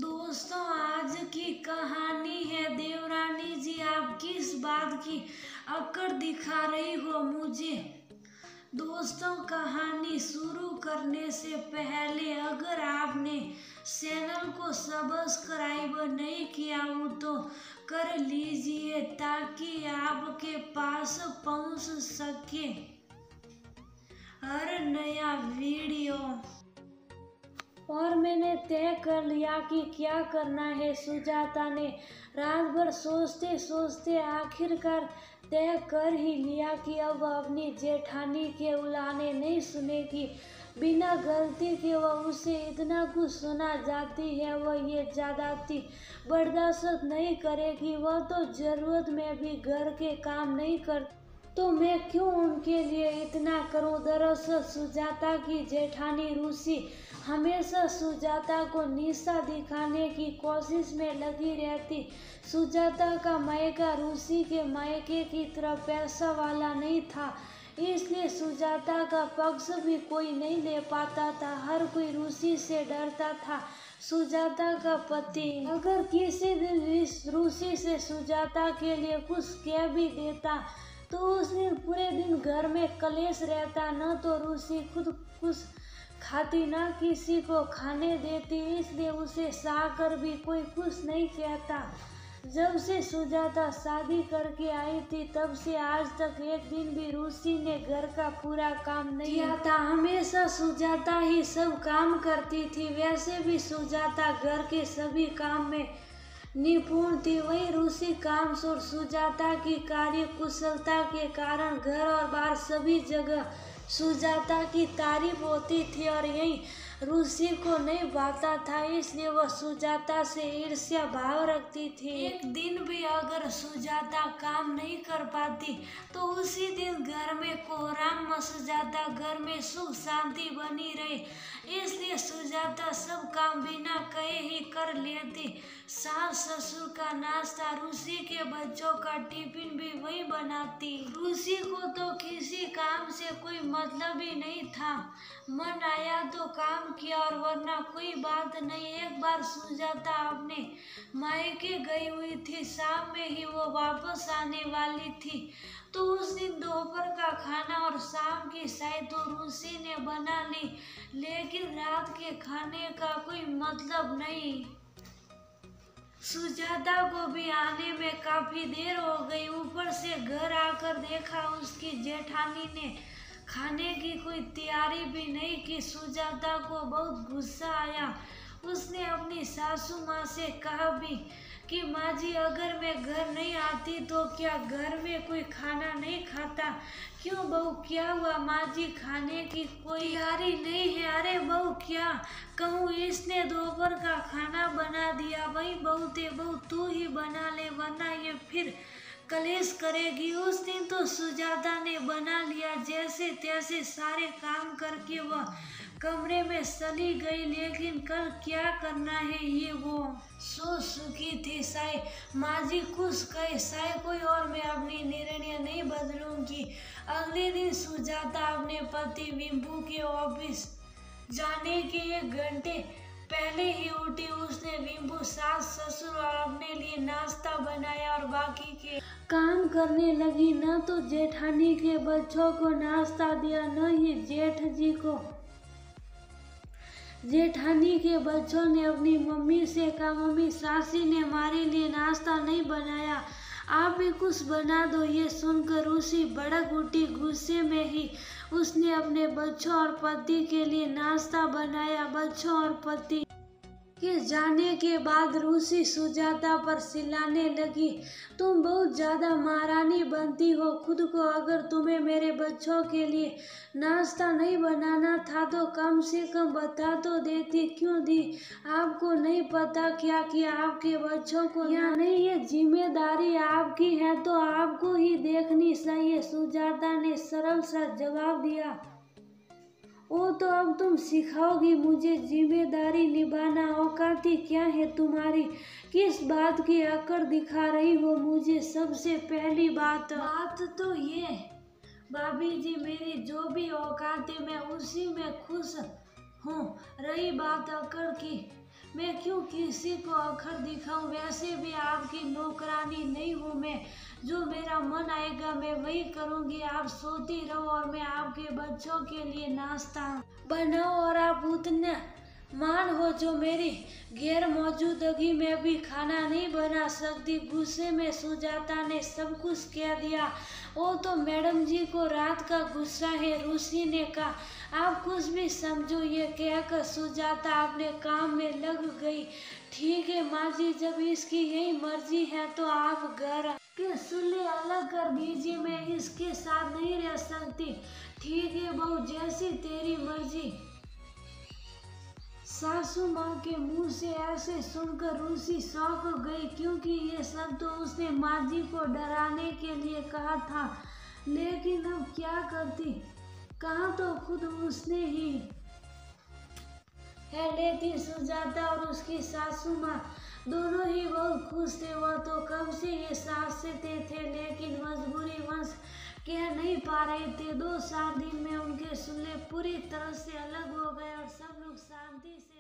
दोस्तों, आज की कहानी है देवरानी जी, आप किस बात की अकड़ दिखा रही हो मुझे। दोस्तों, कहानी शुरू करने से पहले अगर आपने चैनल को सब्सक्राइब नहीं किया हो तो कर लीजिए ताकि आपके पास पहुंच सके हर नया वीडियो। और मैंने तय कर लिया कि क्या करना है। सुजाता ने रात भर सोचते सोचते आखिरकार तय कर ही लिया कि अब अपनी जेठानी के उलाहने नहीं सुनेगी। बिना गलती के वह उसे इतना कुछ सुना जाती है, वह ये ज्यादती बर्दाश्त नहीं करेगी। वह तो जरूरत में भी घर के काम नहीं करती, तो मैं क्यों उनके लिए इतना करूं। दरअसल सुजाता की जेठानी रूसी हमेशा सुजाता को नीचा दिखाने की कोशिश में लगी रहती। सुजाता का मायका रूसी के मायके की तरह पैसा वाला नहीं था, इसलिए सुजाता का पक्ष भी कोई नहीं ले पाता था। हर कोई रूसी से डरता था। सुजाता का पति अगर किसी दिन रूसी से सुजाता के लिए कुछ कह भी देता तो उस दिन पूरे दिन घर में कलेश रहता। न तो रूसी खुद कुछ खाती न किसी को खाने देती, इसलिए उसे सहकर भी कोई कुछ नहीं कहता। जब से सुजाता शादी करके आई थी तब से आज तक एक दिन भी रूसी ने घर का पूरा काम नहीं किया था। हमेशा सुजाता ही सब काम करती थी। वैसे भी सुजाता घर के सभी काम में निपुण थी। वही रूसी कामचोर सुजाता की कार्य कुशलता के कारण घर और बाहर सभी जगह सुजाता की तारीफ होती थी और यही रूसी को नहीं भाता था, इसलिए वह सुजाता से ईर्ष्या भाव रखती थी। एक दिन भी अगर सुजाता काम नहीं कर पाती तो उसी दिन घर में कोहराम मच जाता, घर में सुख शांति बनी रहे, इसलिए सुजाता सब काम बिना कहे ही कर लेती। सास ससुर का नाश्ता, रूसी के बच्चों का टिफिन भी वही बनाती। रूसी को तो किसी काम से कोई मतलब ही नहीं था। मन आया तो काम किया और वरना कोई बात नहीं। एक बार सुजाता अपने मायके गई हुई थी। शाम में ही वो वापस आने वाली थी, तो उस दिन दोपहर का खाना और शाम की चाय तो रूसी ने बना ली, लेकिन रात के खाने का कोई मतलब नहीं। सुजाता को भी आने में काफी देर हो गई। ऊपर से घर आकर देखा उसकी जेठानी ने खाने की कोई तैयारी भी नहीं की। सुजाता को बहुत गुस्सा आया। उसने अपनी सासू माँ से कहा भी कि माँ जी, अगर मैं घर नहीं आती तो क्या घर में कोई खाना नहीं खाता? क्यों बहू, क्या हुआ माँ जी, खाने की कोई तैयारी नहीं है? अरे बहू, क्या कहूँ, इसने दोपहर का खाना बना दिया। वही बहू थे, बहू तू ही बना ले वरना ये फिर कलेश करेगी। उस दिन तो सुजाता ने बना लिया, जैसे तैसे सारे काम करके वह कमरे में चली गई। लेकिन कल क्या करना है ये वो सोच चुकी थी। शायद माँ जी खुश कहे, शायद कोई और, मैं अपनी निर्णय नहीं बदलूंगी। अगले दिन सुजाता अपने पति विम्बू के ऑफिस जाने के 1 घंटे पहले ही उठी। उसने विम्बू, सास ससुर और अपने लिए नाश्ता बनाया और बाकी के काम करने लगी। न तो जेठानी के बच्चों को नाश्ता दिया, न ही जेठ जी को। जेठानी के बच्चों ने अपनी मम्मी से कहा, मम्मी, सासी ने हमारे लिए नाश्ता नहीं बनाया, आप भी कुछ बना दो। ये सुनकर रूसी भड़क उठी। गुस्से में ही उसने अपने बच्चों और पति के लिए नाश्ता बनाया। बच्चों और पति के जाने के बाद रूसी सुजाता पर चिल्लाने लगी, तुम बहुत ज्यादा महारानी बनती हो खुद को। अगर तुम्हें मेरे बच्चों के लिए नाश्ता नहीं बनाना था तो कम से कम बता तो देती, क्यों दी? आपको नहीं पता क्या कि आपके बच्चों को यहाँ नहीं, ये जिम्मेदारी आपकी है तो आपको ही देखनी चाहिए। सुजाता ने सरल सा जवाब दिया, वो तो अब तुम सिखाओगी मुझे जिम्मेदारी निभाना। औकाती क्या है तुम्हारी? किस बात की अकड़ दिखा रही हो मुझे? सबसे पहली बात तो ये भाभी जी, मेरी जो भी औकात है मैं उसी में खुश हूँ। रही बात अकड़ की, मैं क्यों किसी को आखिर दिखाऊं, वैसे भी आपकी नौकरानी नहीं हूँ मैं। जो मेरा मन आएगा मैं वही करूँगी। आप सोती रहो और मैं आपके बच्चों के लिए नाश्ता बनाओ और आप उतने मान हो जो मेरी गैर मौजूदगी में भी खाना नहीं बना सकती। गुस्से में सुजाता ने सब कुछ कह दिया। वो तो मैडम जी को रात का गुस्सा है। रूसी ने कहा, आप कुछ भी समझो। ये कहकर सुजाता अपने काम में लग गई। ठीक है माँ जी, जब इसकी यही मर्जी है तो आप घर के चूल्हे अलग कर दीजिए, मैं इसके साथ नहीं रह सकती। ठीक है बहू, जैसी तेरी मर्जी। सासू माँ के मुंह से ऐसे सुनकर रूसी शौक हो गई, क्योंकि ये सब तो उसने माँ जी को डराने के लिए कहा था। लेकिन अब क्या करती, कहा तो खुद उसने ही है। लेकिन सुजाता और उसकी सासू माँ दोनों ही बहुत खुश थे। वह तो कब से ये सासते थे, लेकिन मजबूरी वश कह नहीं पा रहे थे। 2-4 दिन में उनके चूल्हे पूरी तरह से अलग हो गए और सब लोग शांति से